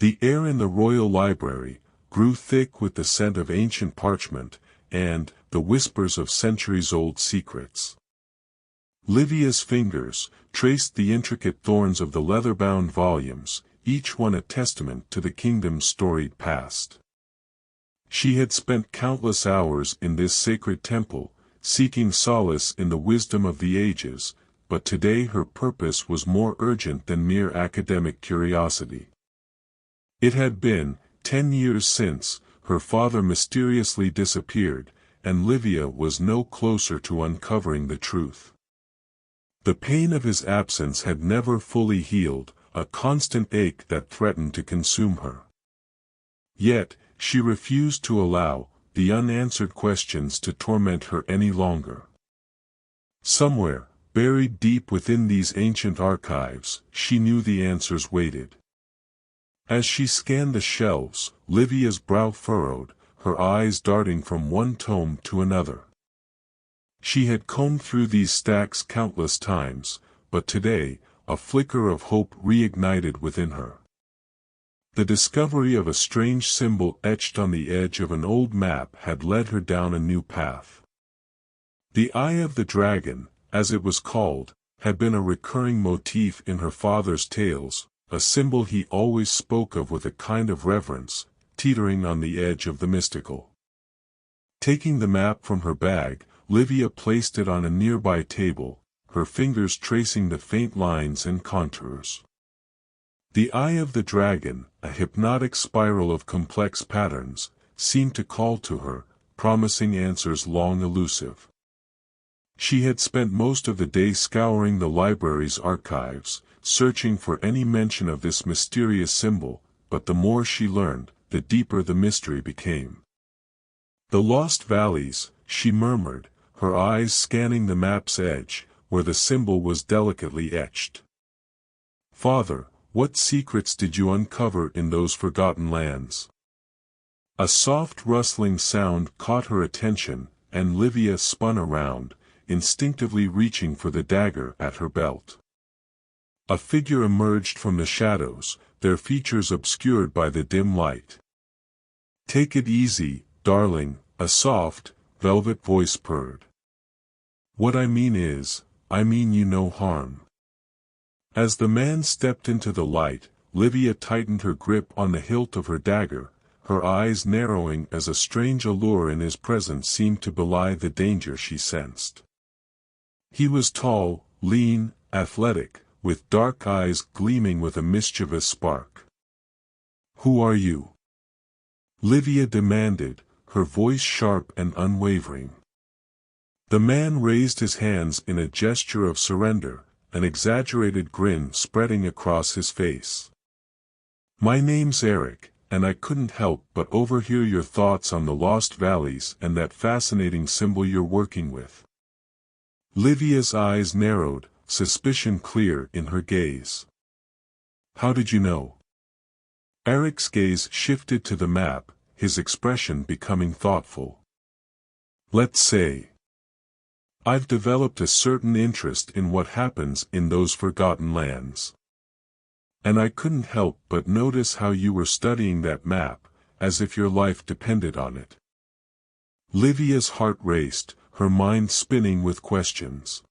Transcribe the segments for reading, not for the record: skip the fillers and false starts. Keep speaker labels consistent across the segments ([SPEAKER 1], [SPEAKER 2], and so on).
[SPEAKER 1] The air in the royal library grew thick with the scent of ancient parchment, and the whispers of centuries-old secrets. Livia's fingers traced the intricate thorns of the leather-bound volumes, each one a testament to the kingdom's storied past. She had spent countless hours in this sacred temple, seeking solace in the wisdom of the ages, but today her purpose was more urgent than mere academic curiosity. It had been 10 years since her father mysteriously disappeared, and Livia was no closer to uncovering the truth. The pain of his absence had never fully healed, a constant ache that threatened to consume her. Yet, she refused to allow the unanswered questions to torment her any longer. Somewhere, buried deep within these ancient archives, she knew the answers waited. As she scanned the shelves, Livia's brow furrowed, her eyes darting from one tome to another. She had combed through these stacks countless times, but today, a flicker of hope reignited within her. The discovery of a strange symbol etched on the edge of an old map had led her down a new path. The Eye of the Dragon, as it was called, had been a recurring motif in her father's tales, a symbol he always spoke of with a kind of reverence, teetering on the edge of the mystical. Taking the map from her bag, Livia placed it on a nearby table, her fingers tracing the faint lines and contours. The Eye of the Dragon, a hypnotic spiral of complex patterns, seemed to call to her, promising answers long elusive. She had spent most of the day scouring the library's archives, searching for any mention of this mysterious symbol, but the more she learned, the deeper the mystery became. "The Lost Valleys," she murmured, her eyes scanning the map's edge, where the symbol was delicately etched. "Father, what secrets did you uncover in those forgotten lands?" A soft rustling sound caught her attention, and Livia spun around, instinctively reaching for the dagger at her belt. A figure emerged from the shadows, their features obscured by the dim light. "Take it easy, darling," a soft, velvet voice purred. "What I mean you no harm." As the man stepped into the light, Livia tightened her grip on the hilt of her dagger, her eyes narrowing as a strange allure in his presence seemed to belie the danger she sensed. He was tall, lean, athletic, with dark eyes gleaming with a mischievous spark. "Who are you?" Livia demanded, her voice sharp and unwavering. The man raised his hands in a gesture of surrender, an exaggerated grin spreading across his face. "My name's Eric, and I couldn't help but overhear your thoughts on the Lost Valleys and that fascinating symbol you're working with." Livia's eyes narrowed, suspicion clear in her gaze. "How did you know?" Eric's gaze shifted to the map, his expression becoming thoughtful. "Let's say I've developed a certain interest in what happens in those forgotten lands. And I couldn't help but notice how you were studying that map, as if your life depended on it." Livia's heart raced, her mind spinning with questions.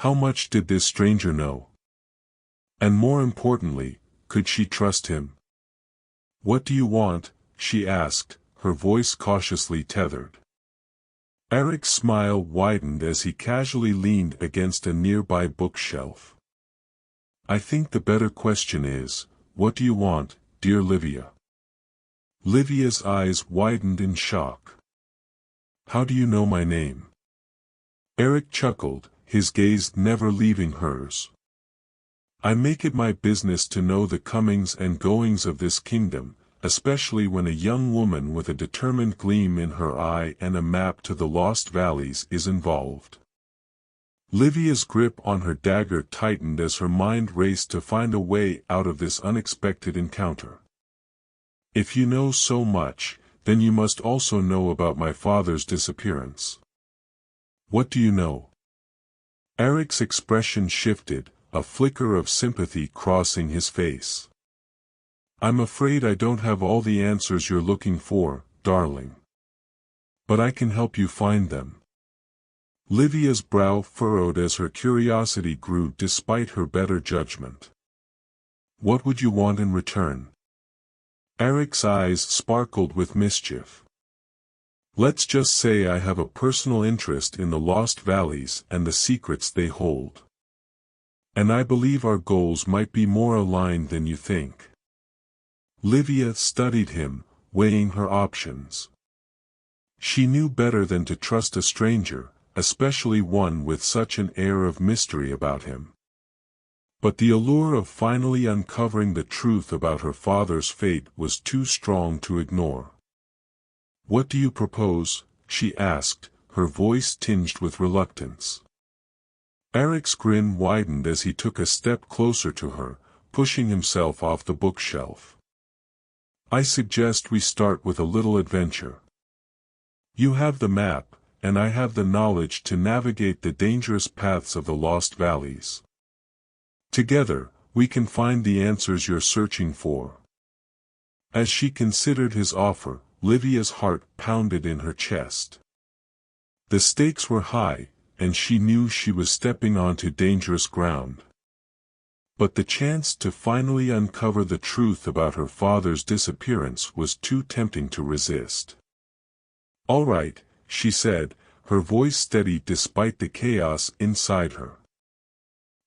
[SPEAKER 1] How much did this stranger know? And more importantly, could she trust him? "What do you want?" she asked, her voice cautiously tethered. Eric's smile widened as he casually leaned against a nearby bookshelf. "I think the better question is, what do you want, dear Livia?" Livia's eyes widened in shock. "How do you know my name?" Eric chuckled, his gaze never leaving hers. "I make it my business to know the comings and goings of this kingdom, especially when a young woman with a determined gleam in her eye and a map to the Lost Valleys is involved." Livia's grip on her dagger tightened as her mind raced to find a way out of this unexpected encounter. "If you know so much, then you must also know about my father's disappearance. What do you know?" Eric's expression shifted, a flicker of sympathy crossing his face. I'm afraid I don't have all the answers you're looking for, darling. But I can help you find them. Livia's brow furrowed as her curiosity grew despite her better judgment. What would you want in return? Eric's eyes sparkled with mischief. Let's just say I have a personal interest in the Lost Valleys and the secrets they hold. And I believe our goals might be more aligned than you think. Livia studied him, weighing her options. She knew better than to trust a stranger, especially one with such an air of mystery about him. But the allure of finally uncovering the truth about her father's fate was too strong to ignore. What do you propose? She asked, her voice tinged with reluctance. Eric's grin widened as he took a step closer to her, pushing himself off the bookshelf. I suggest we start with a little adventure. You have the map, and I have the knowledge to navigate the dangerous paths of the Lost Valleys. Together, we can find the answers you're searching for. As she considered his offer, Livia's heart pounded in her chest. The stakes were high, and she knew she was stepping onto dangerous ground. But the chance to finally uncover the truth about her father's disappearance was too tempting to resist. All right, she said, her voice steady despite the chaos inside her.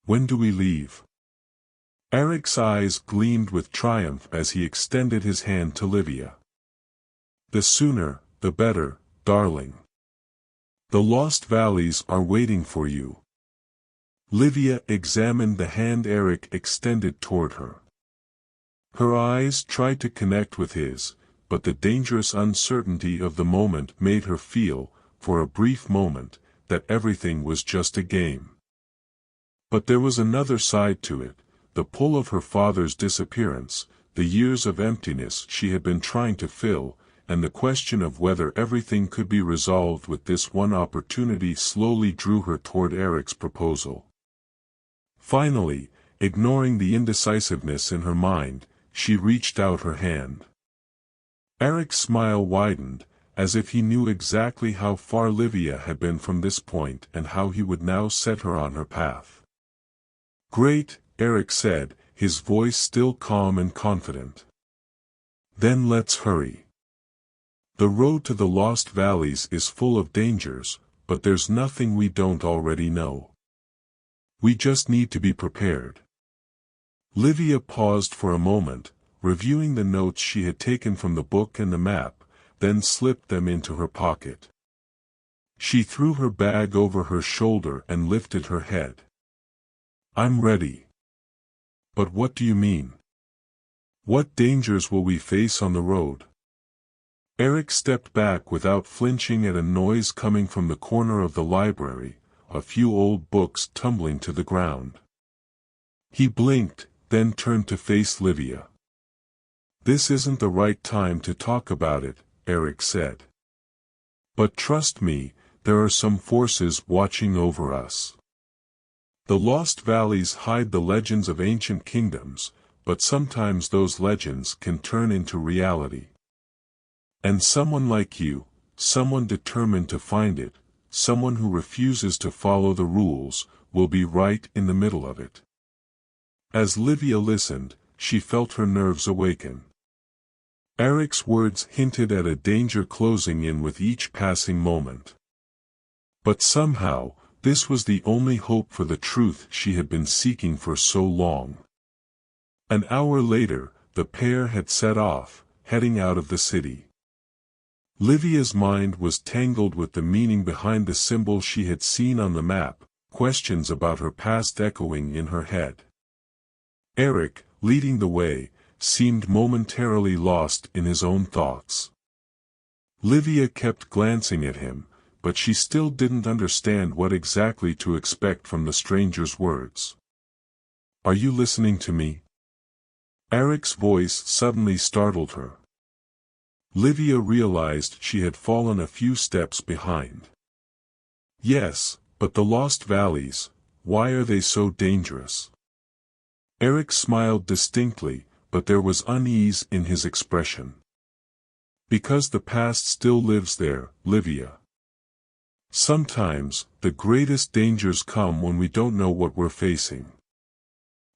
[SPEAKER 1] When do we leave? Eric's eyes gleamed with triumph as he extended his hand to Livia. The sooner, the better, darling. The Lost Valleys are waiting for you. Livia examined the hand Eric extended toward her. Her eyes tried to connect with his, but the dangerous uncertainty of the moment made her feel, for a brief moment, that everything was just a game. But there was another side to it, the pull of her father's disappearance, the years of emptiness she had been trying to fill, and the question of whether everything could be resolved with this one opportunity slowly drew her toward Eric's proposal. Finally, ignoring the indecisiveness in her mind, she reached out her hand. Eric's smile widened, as if he knew exactly how far Livia had been from this point and how he would now set her on her path. Great, Eric said, his voice still calm and confident. Then let's hurry. The road to the Lost Valleys is full of dangers, but there's nothing we don't already know. We just need to be prepared. Livia paused for a moment, reviewing the notes she had taken from the book and the map, then slipped them into her pocket. She threw her bag over her shoulder and lifted her head. I'm ready. But what do you mean? What dangers will we face on the road? Eric stepped back without flinching at a noise coming from the corner of the library, a few old books tumbling to the ground. He blinked, then turned to face Livia. This isn't the right time to talk about it, Eric said. But trust me, there are some forces watching over us. The Lost Valleys hide the legends of ancient kingdoms, but sometimes those legends can turn into reality. And someone like you, someone determined to find it, someone who refuses to follow the rules, will be right in the middle of it. As Livia listened, she felt her nerves awaken. Eric's words hinted at a danger closing in with each passing moment. But somehow, this was the only hope for the truth she had been seeking for so long. An hour later, the pair had set off, heading out of the city. Livia's mind was tangled with the meaning behind the symbol she had seen on the map, questions about her past echoing in her head. Eric, leading the way, seemed momentarily lost in his own thoughts. Livia kept glancing at him, but she still didn't understand what exactly to expect from the stranger's words. Are you listening to me? Eric's voice suddenly startled her. Livia realized she had fallen a few steps behind. Yes, but the Lost Valleys, why are they so dangerous? Eric smiled distinctly, but there was unease in his expression. Because the past still lives there, Livia. Sometimes, the greatest dangers come when we don't know what we're facing.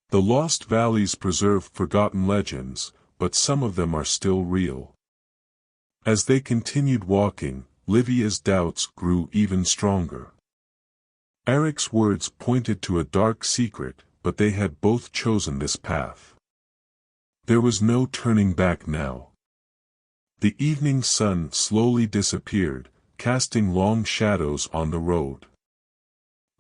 [SPEAKER 1] The lost valleys preserve forgotten legends, but some of them are still real. As they continued walking, Livia's doubts grew even stronger. Eric's words pointed to a dark secret, but they had both chosen this path. There was no turning back now. The evening sun slowly disappeared, casting long shadows on the road.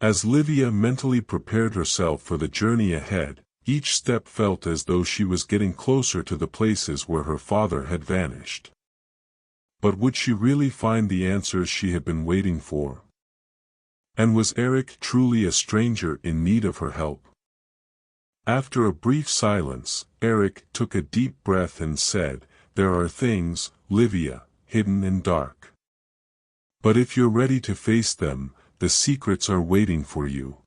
[SPEAKER 1] As Livia mentally prepared herself for the journey ahead, each step felt as though she was getting closer to the places where her father had vanished. But would she really find the answers she had been waiting for? And was Eric truly a stranger in need of her help? After a brief silence, Eric took a deep breath and said, "There are things, Livia, hidden and dark. But if you're ready to face them, the secrets are waiting for you."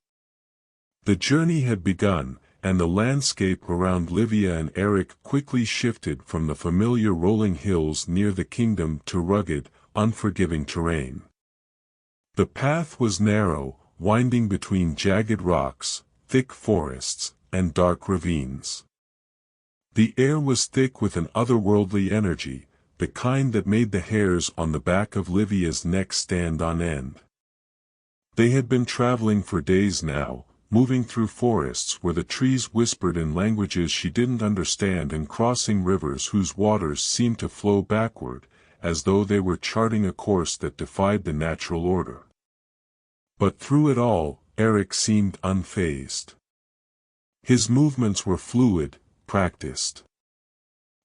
[SPEAKER 1] The journey had begun, and the landscape around Livia and Eric quickly shifted from the familiar rolling hills near the kingdom to rugged, unforgiving terrain. The path was narrow, winding between jagged rocks, thick forests, and dark ravines. The air was thick with an otherworldly energy, the kind that made the hairs on the back of Livia's neck stand on end. They had been traveling for days now, moving through forests where the trees whispered in languages she didn't understand and crossing rivers whose waters seemed to flow backward, as though they were charting a course that defied the natural order. But through it all, Eric seemed unfazed. His movements were fluid, practiced.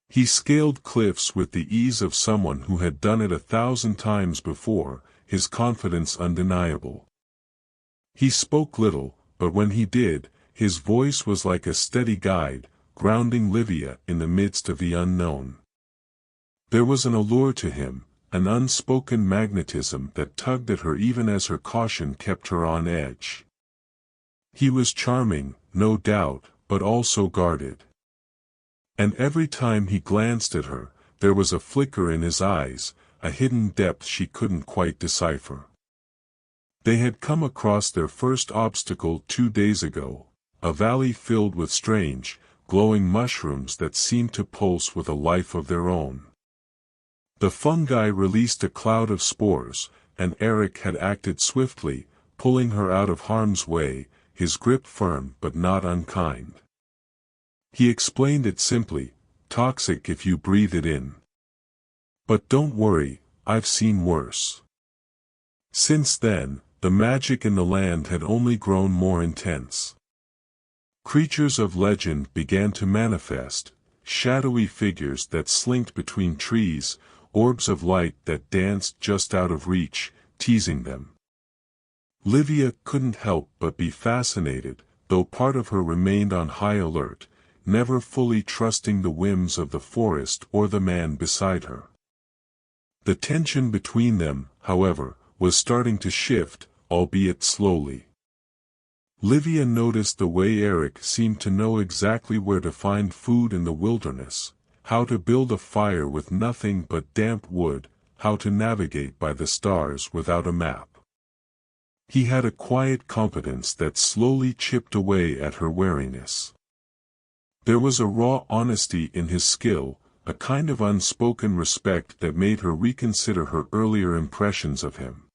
[SPEAKER 1] He scaled cliffs with the ease of someone who had done it 1,000 times before, his confidence undeniable. He spoke little, but when he did, his voice was like a steady guide, grounding Livia in the midst of the unknown. There was an allure to him, an unspoken magnetism that tugged at her even as her caution kept her on edge. He was charming, no doubt, but also guarded. And every time he glanced at her, there was a flicker in his eyes, a hidden depth she couldn't quite decipher. They had come across their first obstacle 2 days ago, a valley filled with strange, glowing mushrooms that seemed to pulse with a life of their own. The fungi released a cloud of spores, and Eric had acted swiftly, pulling her out of harm's way, his grip firm but not unkind. He explained it simply, "Toxic if you breathe it in. But don't worry, I've seen worse." Since then, the magic in the land had only grown more intense. Creatures of legend began to manifest, shadowy figures that slinked between trees, orbs of light that danced just out of reach, teasing them. Livia couldn't help but be fascinated, though part of her remained on high alert, never fully trusting the whims of the forest or the man beside her. The tension between them, however, was starting to shift, albeit slowly. Livia noticed the way Eric seemed to know exactly where to find food in the wilderness, how to build a fire with nothing but damp wood, how to navigate by the stars without a map. He had a quiet competence that slowly chipped away at her wariness. There was a raw honesty in his skill, a kind of unspoken respect that made her reconsider her earlier impressions of him.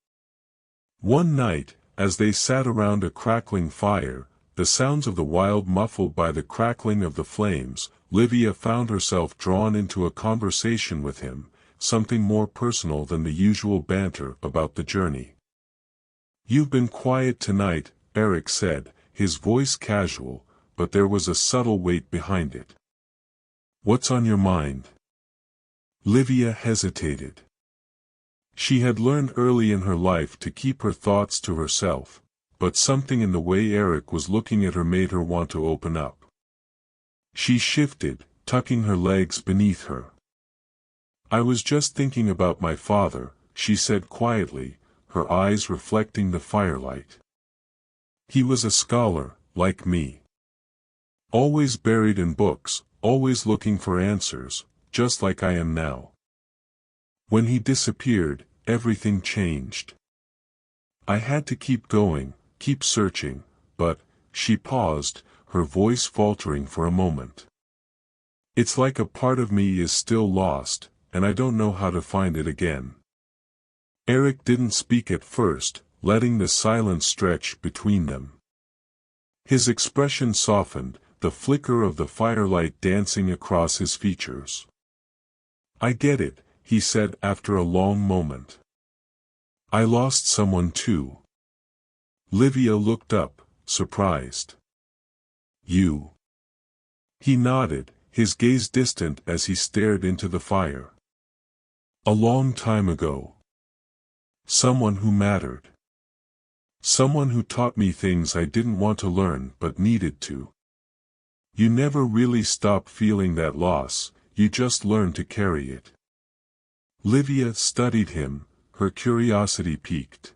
[SPEAKER 1] One night, as they sat around a crackling fire, the sounds of the wild muffled by the crackling of the flames, Livia found herself drawn into a conversation with him, something more personal than the usual banter about the journey. "You've been quiet tonight," Eric said, his voice casual, but there was a subtle weight behind it. "What's on your mind?" Livia hesitated. She had learned early in her life to keep her thoughts to herself, but something in the way Eric was looking at her made her want to open up. She shifted, tucking her legs beneath her. "I was just thinking about my father," she said quietly, her eyes reflecting the firelight. "He was a scholar, like me. Always buried in books, always looking for answers, just like I am now. When he disappeared, everything changed. I had to keep going, keep searching, but, she paused, her voice faltering for a moment. It's like a part of me is still lost, and I don't know how to find it again. Eric didn't speak at first, letting the silence stretch between them. His expression softened, the flicker of the firelight dancing across his features. I get it, he said after a long moment. I lost someone too. Livia looked up, surprised. You? He nodded, his gaze distant as he stared into the fire. A long time ago. Someone who mattered. Someone who taught me things I didn't want to learn but needed to. You never really stop feeling that loss, you just learn to carry it. Livia studied him, her curiosity piqued.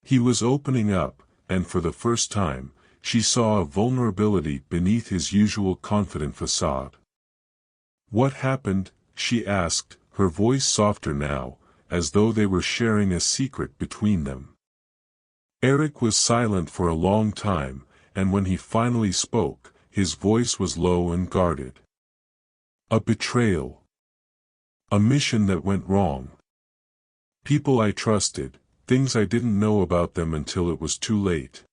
[SPEAKER 1] He was opening up, and for the first time, she saw a vulnerability beneath his usual confident facade. What happened? She asked, her voice softer now, as though they were sharing a secret between them. Eric was silent for a long time, and when he finally spoke, his voice was low and guarded. A betrayal. A mission that went wrong. People I trusted, things I didn't know about them until it was too late.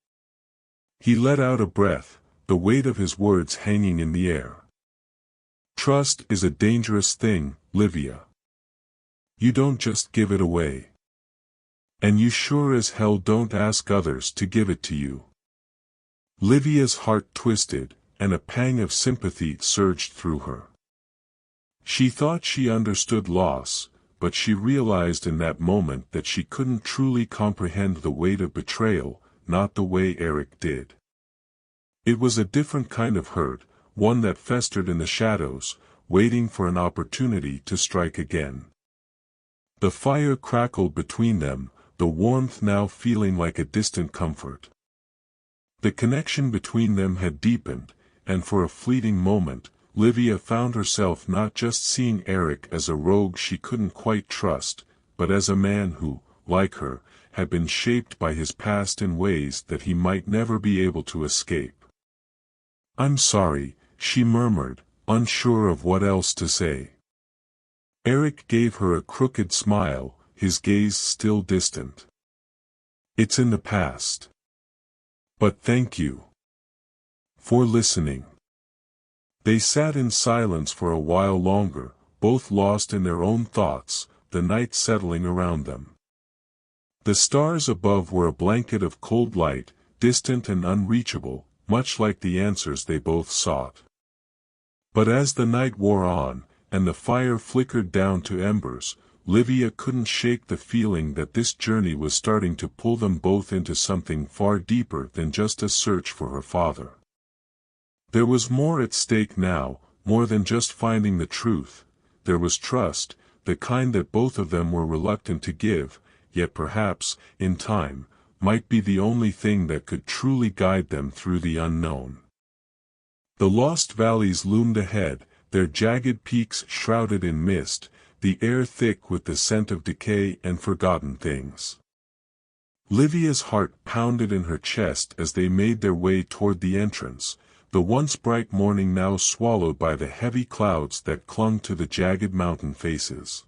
[SPEAKER 1] He let out a breath, the weight of his words hanging in the air. Trust is a dangerous thing, Livia. You don't just give it away. And you sure as hell don't ask others to give it to you. Livia's heart twisted, and a pang of sympathy surged through her. She thought she understood loss, but she realized in that moment that she couldn't truly comprehend the weight of betrayal, not the way Eric did. It was a different kind of hurt, one that festered in the shadows, waiting for an opportunity to strike again. The fire crackled between them, the warmth now feeling like a distant comfort. The connection between them had deepened, and for a fleeting moment, Livia found herself not just seeing Eric as a rogue she couldn't quite trust, but as a man who, like her, had been shaped by his past in ways that he might never be able to escape. I'm sorry, she murmured, unsure of what else to say. Eric gave her a crooked smile, his gaze still distant. It's in the past. But thank you for listening. They sat in silence for a while longer, both lost in their own thoughts, the night settling around them. The stars above were a blanket of cold light, distant and unreachable, much like the answers they both sought. But as the night wore on, and the fire flickered down to embers, Livia couldn't shake the feeling that this journey was starting to pull them both into something far deeper than just a search for her father. There was more at stake now, more than just finding the truth. There was trust, the kind that both of them were reluctant to give, yet perhaps, in time, might be the only thing that could truly guide them through the unknown. The lost valleys loomed ahead, their jagged peaks shrouded in mist, the air thick with the scent of decay and forgotten things. Livia's heart pounded in her chest as they made their way toward the entrance, the once bright morning now swallowed by the heavy clouds that clung to the jagged mountain faces.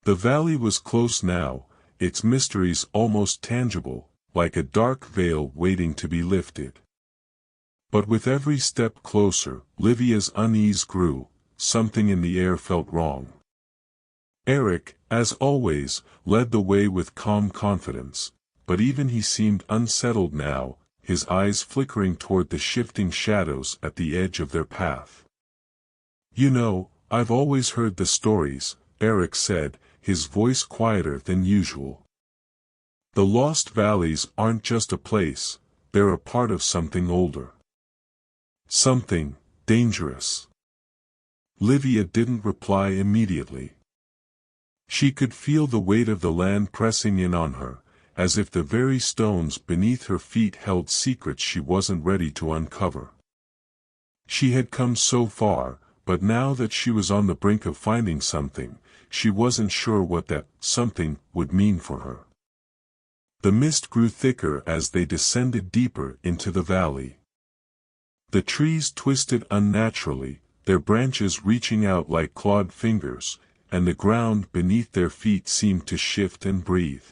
[SPEAKER 1] The valley was close now, its mysteries almost tangible, like a dark veil waiting to be lifted. But with every step closer, Livia's unease grew, something in the air felt wrong. Eric, as always, led the way with calm confidence, but even he seemed unsettled now, his eyes flickering toward the shifting shadows at the edge of their path. You know, I've always heard the stories, Eric said, his voice quieter than usual. The Lost Valleys aren't just a place, they're a part of something older. Something dangerous. Livia didn't reply immediately. She could feel the weight of the land pressing in on her, as if the very stones beneath her feet held secrets she wasn't ready to uncover. She had come so far, but now that she was on the brink of finding something, she wasn't sure what that something would mean for her. The mist grew thicker as they descended deeper into the valley. The trees twisted unnaturally, their branches reaching out like clawed fingers, and the ground beneath their feet seemed to shift and breathe.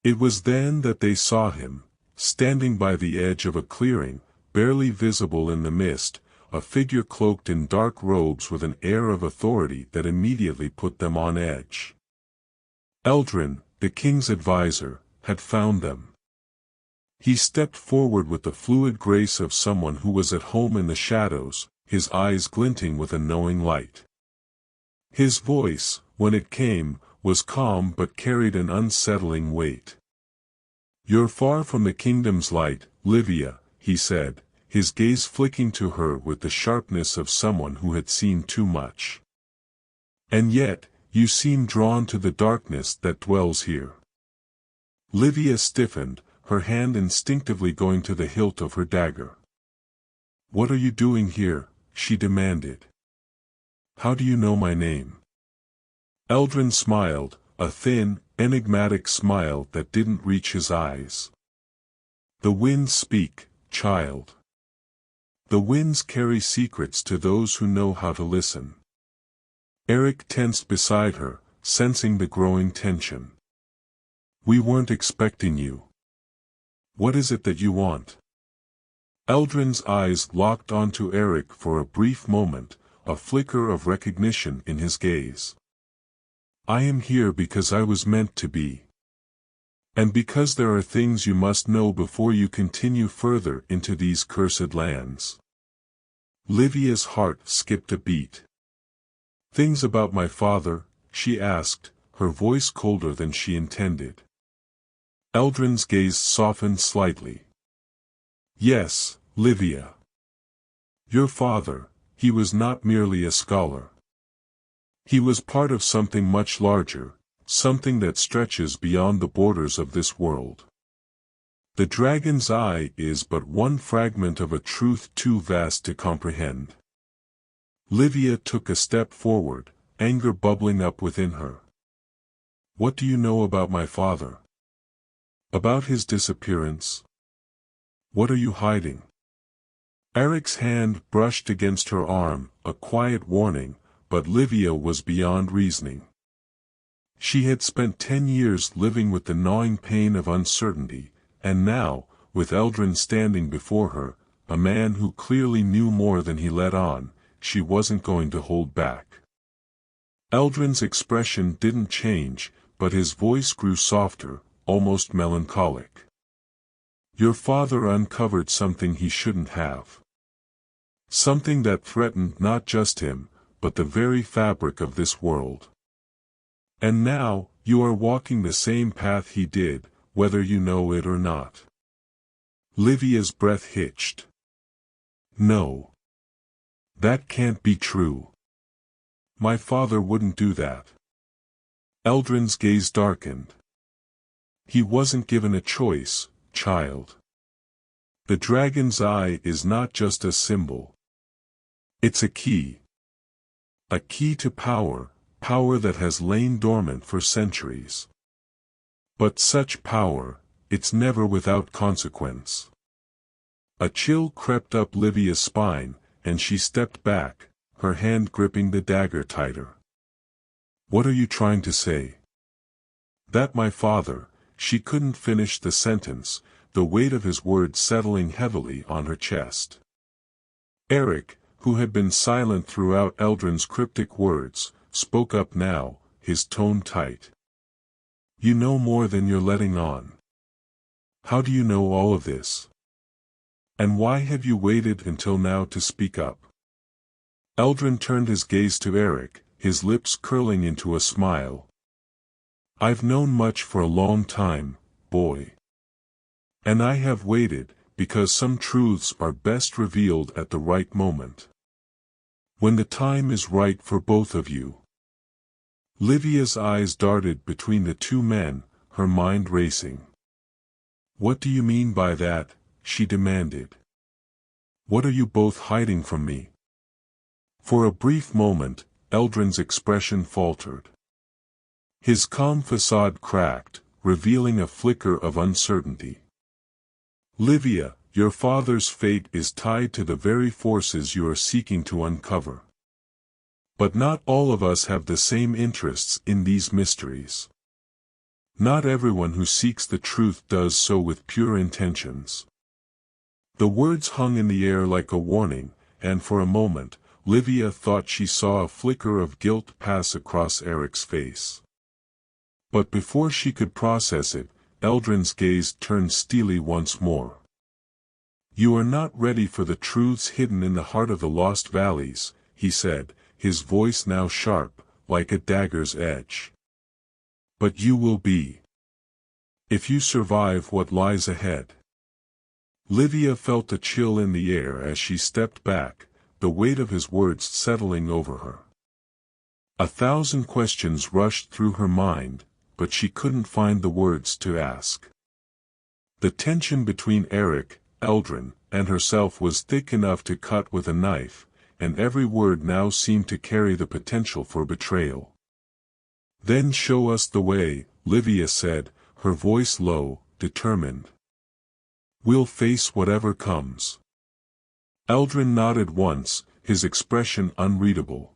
[SPEAKER 1] It was then that they saw him, standing by the edge of a clearing, barely visible in the mist, a figure cloaked in dark robes with an air of authority that immediately put them on edge. Eldrin, the king's advisor, had found them. He stepped forward with the fluid grace of someone who was at home in the shadows, his eyes glinting with a knowing light. His voice, when it came, was calm but carried an unsettling weight. "You're far from the kingdom's light, Livia," he said, his gaze flicking to her with the sharpness of someone who had seen too much. "And yet, you seem drawn to the darkness that dwells here." Livia stiffened, her hand instinctively going to the hilt of her dagger. "What are you doing here?" she demanded. "How do you know my name?" Eldrin smiled, a thin, enigmatic smile that didn't reach his eyes. "The winds speak, child. The winds carry secrets to those who know how to listen." Eric tensed beside her, sensing the growing tension. "We weren't expecting you. What is it that you want?" Eldrin's eyes locked onto Eric for a brief moment, a flicker of recognition in his gaze. "I am here because I was meant to be. And because there are things you must know before you continue further into these cursed lands." Livia's heart skipped a beat. "Things about my father?" she asked, her voice colder than she intended. Eldrin's gaze softened slightly. "Yes, Livia. Your father, he was not merely a scholar. He was part of something much larger, something that stretches beyond the borders of this world. The dragon's eye is but one fragment of a truth too vast to comprehend." Livia took a step forward, anger bubbling up within her. "What do you know about my father? About his disappearance? What are you hiding?" Eric's hand brushed against her arm, a quiet warning, but Livia was beyond reasoning. She had spent 10 years living with the gnawing pain of uncertainty, and now, with Eldrin standing before her, a man who clearly knew more than he let on, she wasn't going to hold back. Eldrin's expression didn't change, but his voice grew softer, almost melancholic. "Your father uncovered something he shouldn't have. Something that threatened not just him, but the very fabric of this world. And now, you are walking the same path he did, whether you know it or not." Livia's breath hitched. "No. That can't be true. My father wouldn't do that." Eldrin's gaze darkened. "He wasn't given a choice, child. The dragon's eye is not just a symbol. It's a key. A key to power, power that has lain dormant for centuries. But such power, it's never without consequence." A chill crept up Livia's spine, and she stepped back, her hand gripping the dagger tighter. "What are you trying to say?" "That my father," she couldn't finish the sentence, the weight of his words settling heavily on her chest. Eric, who had been silent throughout Eldrin's cryptic words, spoke up now, his tone tight. "You know more than you're letting on. How do you know all of this? And why have you waited until now to speak up?" Eldrin turned his gaze to Eric, his lips curling into a smile. "I've known much for a long time, boy. And I have waited, because some truths are best revealed at the right moment. When the time is right for both of you." Livia's eyes darted between the two men, her mind racing. "What do you mean by that?" she demanded. What are you both hiding from me? For a brief moment, Eldrin's expression faltered. His calm facade cracked, revealing a flicker of uncertainty. Livia, your father's fate is tied to the very forces you are seeking to uncover. But not all of us have the same interests in these mysteries. Not everyone who seeks the truth does so with pure intentions. The words hung in the air like a warning, and for a moment, Livia thought she saw a flicker of guilt pass across Eric's face. But before she could process it, Eldrin's gaze turned steely once more. You are not ready for the truths hidden in the heart of the lost valleys, he said, his voice now sharp, like a dagger's edge. But you will be. If you survive what lies ahead. Livia felt a chill in the air as she stepped back, the weight of his words settling over her. 1,000 questions rushed through her mind, but she couldn't find the words to ask. The tension between Eric, Eldrin, and herself was thick enough to cut with a knife, and every word now seemed to carry the potential for betrayal. Then show us the way, Livia said, her voice low, determined. We'll face whatever comes. Eldrin nodded once, his expression unreadable.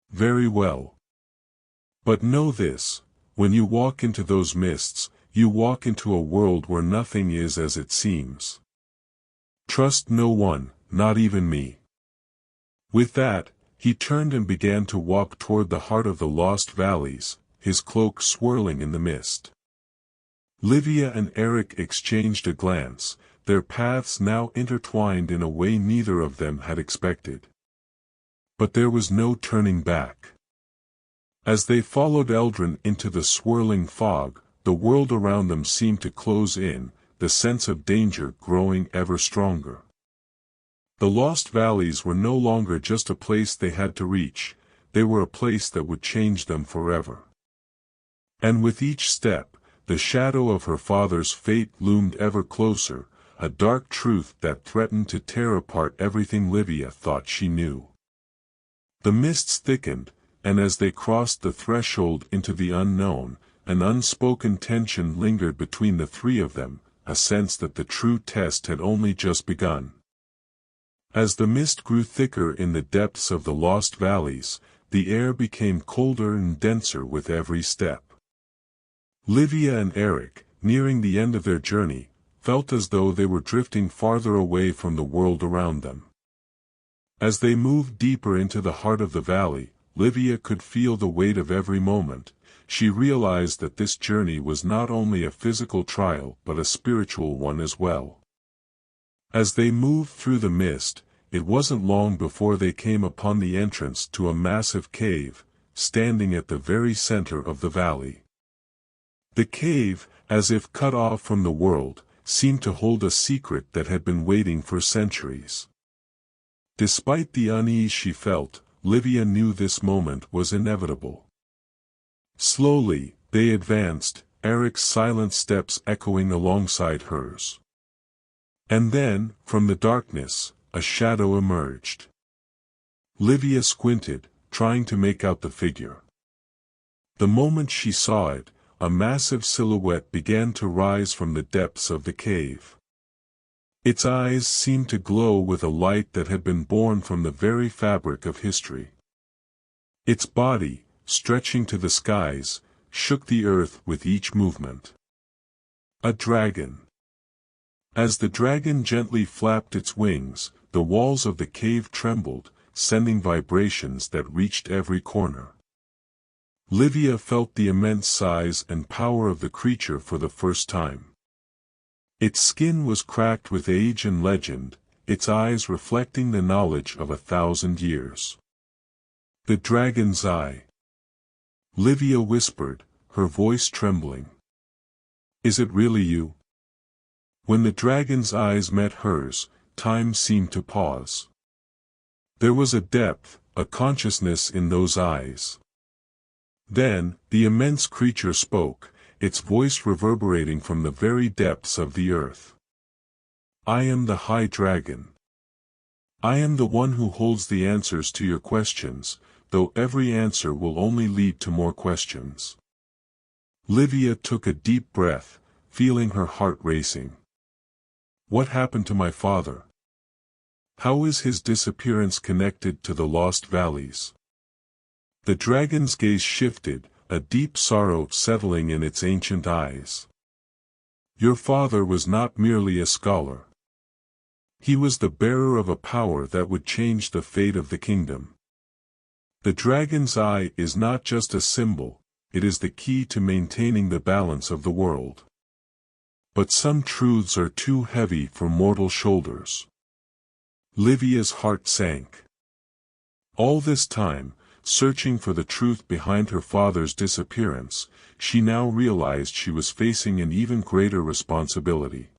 [SPEAKER 1] Very well. But know this, when you walk into those mists, you walk into a world where nothing is as it seems. Trust no one, not even me. With that, he turned and began to walk toward the heart of the lost valleys, his cloak swirling in the mist. Livia and Eric exchanged a glance, their paths now intertwined in a way neither of them had expected. But there was no turning back. As they followed Eldrin into the swirling fog, the world around them seemed to close in, the sense of danger growing ever stronger. The lost valleys were no longer just a place they had to reach, they were a place that would change them forever. And with each step, the shadow of her father's fate loomed ever closer, a dark truth that threatened to tear apart everything Livia thought she knew. The mists thickened, and as they crossed the threshold into the unknown, an unspoken tension lingered between the three of them, a sense that the true test had only just begun. As the mist grew thicker in the depths of the lost valleys, the air became colder and denser with every step. Livia and Eric, nearing the end of their journey, felt as though they were drifting farther away from the world around them. As they moved deeper into the heart of the valley, Livia could feel the weight of every moment. She realized that this journey was not only a physical trial but a spiritual one as well. As they moved through the mist, it wasn't long before they came upon the entrance to a massive cave, standing at the very center of the valley. The cave, as if cut off from the world, seemed to hold a secret that had been waiting for centuries. Despite the unease she felt, Livia knew this moment was inevitable. Slowly, they advanced, Eric's silent steps echoing alongside hers. And then, from the darkness, a shadow emerged. Livia squinted, trying to make out the figure. The moment she saw it, a massive silhouette began to rise from the depths of the cave. Its eyes seemed to glow with a light that had been born from the very fabric of history. Its body, stretching to the skies, shook the earth with each movement. A dragon. As the dragon gently flapped its wings, the walls of the cave trembled, sending vibrations that reached every corner. Livia felt the immense size and power of the creature for the first time. Its skin was cracked with age and legend, its eyes reflecting the knowledge of 1,000 years. The dragon's eye. Livia whispered, her voice trembling. Is it really you? When the dragon's eyes met hers, time seemed to pause. There was a depth, a consciousness in those eyes. Then, the immense creature spoke, its voice reverberating from the very depths of the earth. I am the High Dragon. I am the one who holds the answers to your questions, though every answer will only lead to more questions. Livia took a deep breath, feeling her heart racing. What happened to my father? How is his disappearance connected to the lost valleys? The dragon's gaze shifted, a deep sorrow settling in its ancient eyes. Your father was not merely a scholar. He was the bearer of a power that would change the fate of the kingdom. The dragon's eye is not just a symbol, it is the key to maintaining the balance of the world. But some truths are too heavy for mortal shoulders. Livia's heart sank. All this time, searching for the truth behind her father's disappearance, she now realized she was facing an even greater responsibility.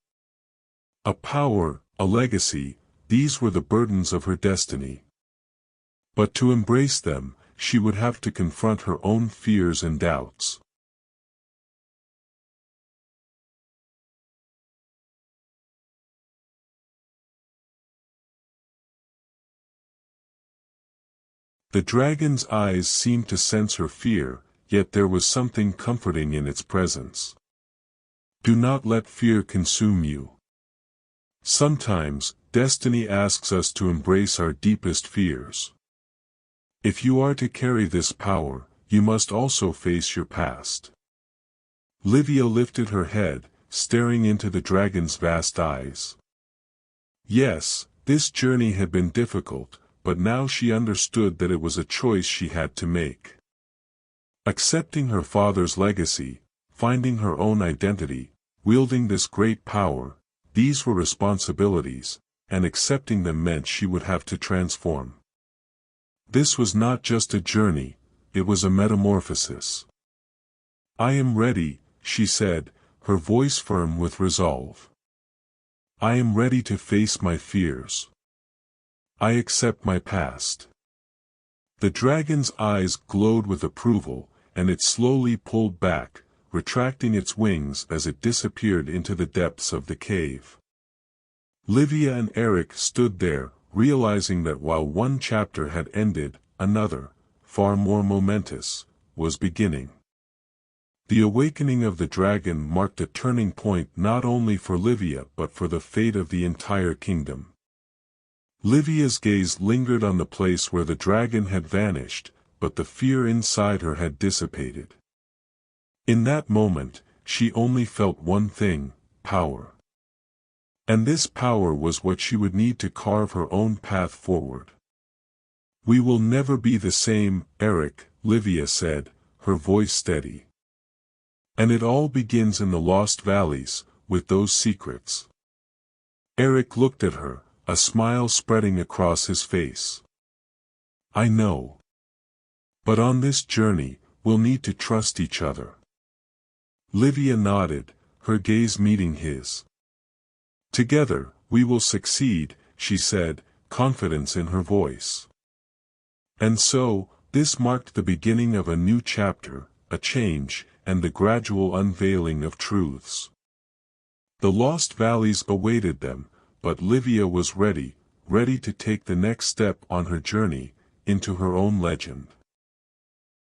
[SPEAKER 1] A power, a legacy, these were the burdens of her destiny. But to embrace them, she would have to confront her own fears and doubts. The dragon's eyes seemed to sense her fear, yet there was something comforting in its presence. Do not let fear consume you. Sometimes, destiny asks us to embrace our deepest fears. If you are to carry this power, you must also face your past. Livia lifted her head, staring into the dragon's vast eyes. Yes, this journey had been difficult, but now she understood that it was a choice she had to make. Accepting her father's legacy, finding her own identity, wielding this great power, these were responsibilities, and accepting them meant she would have to transform. This was not just a journey, it was a metamorphosis. I am ready, she said, her voice firm with resolve. I am ready to face my fears. I accept my past. The dragon's eyes glowed with approval, and it slowly pulled back, retracting its wings as it disappeared into the depths of the cave. Livia and Eric stood there, realizing that while one chapter had ended, another, far more momentous, was beginning. The awakening of the dragon marked a turning point not only for Livia but for the fate of the entire kingdom. Livia's gaze lingered on the place where the dragon had vanished, but the fear inside her had dissipated. In that moment, she only felt one thing: power. And this power was what she would need to carve her own path forward. We will never be the same, Eric, Livia said, her voice steady. And it all begins in the lost valleys, with those secrets. Eric looked at her, a smile spreading across his face. I know. But on this journey, we'll need to trust each other. Livia nodded, her gaze meeting his. Together, we will succeed, she said, confidence in her voice. And so, this marked the beginning of a new chapter, a change, and the gradual unveiling of truths. The lost valleys awaited them, but Livia was ready to take the next step on her journey, into her own legend.